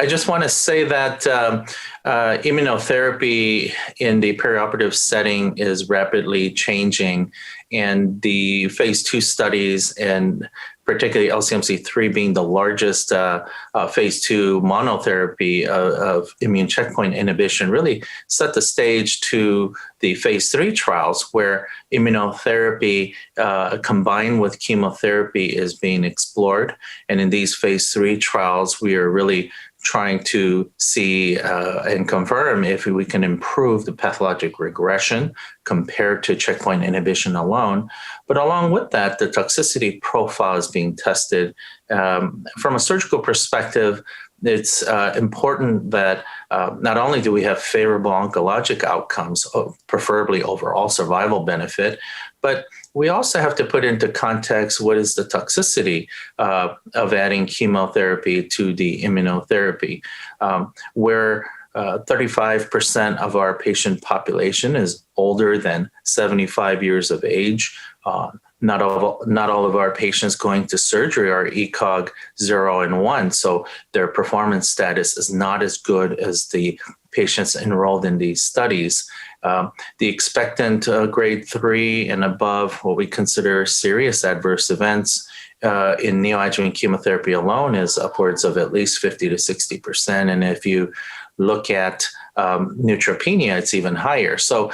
I just want to say that immunotherapy in the perioperative setting is rapidly changing, and the phase 2 studies, and particularly LCMC3 being the largest phase 2 monotherapy of immune checkpoint inhibition, really set the stage to the phase 3 trials where immunotherapy combined with chemotherapy is being explored. And in these phase 3 trials, we are really trying to see and confirm if we can improve the pathologic regression compared to checkpoint inhibition alone. But along with that, the toxicity profile is being tested. From a surgical perspective, it's important that not only do we have favorable oncologic outcomes, preferably overall survival benefit, but we also have to put into context what is the toxicity of adding chemotherapy to the immunotherapy, where 35% of our patient population is older than 75 years of age. Not all of our patients going to surgery are ECOG 0 and 1, so their performance status is not as good as the patients enrolled in these studies. The expectant grade 3 and above, what we consider serious adverse events in neoadjuvant chemotherapy alone is upwards of at least 50 to 60%. And if you look at neutropenia, it's even higher. So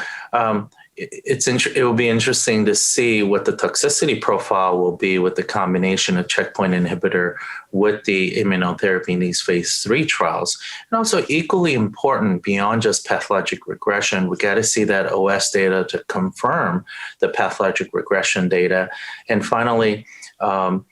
it will be interesting to see what the toxicity profile will be with the combination of checkpoint inhibitor with the immunotherapy in these phase 3 trials. And also equally important, beyond just pathologic regression, we got to see that OS data to confirm the pathologic regression data. And finally, from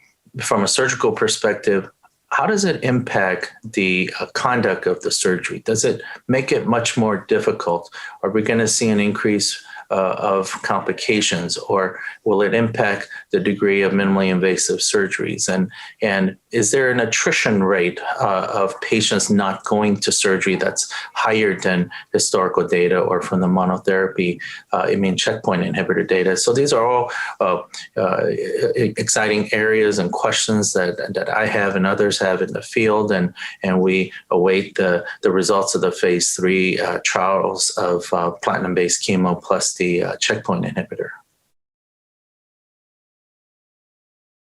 a surgical perspective, how does it impact the conduct of the surgery? Does it make it much more difficult? Are we going to see an increase of complications, or will it impact the degree of minimally invasive surgeries? And is there an attrition rate of patients not going to surgery that's higher than historical data or from the monotherapy immune checkpoint inhibitor data? So these are all exciting areas and questions that I have and others have in the field, and we await the results of the phase 3 trials of platinum-based chemo plus the checkpoint inhibitor.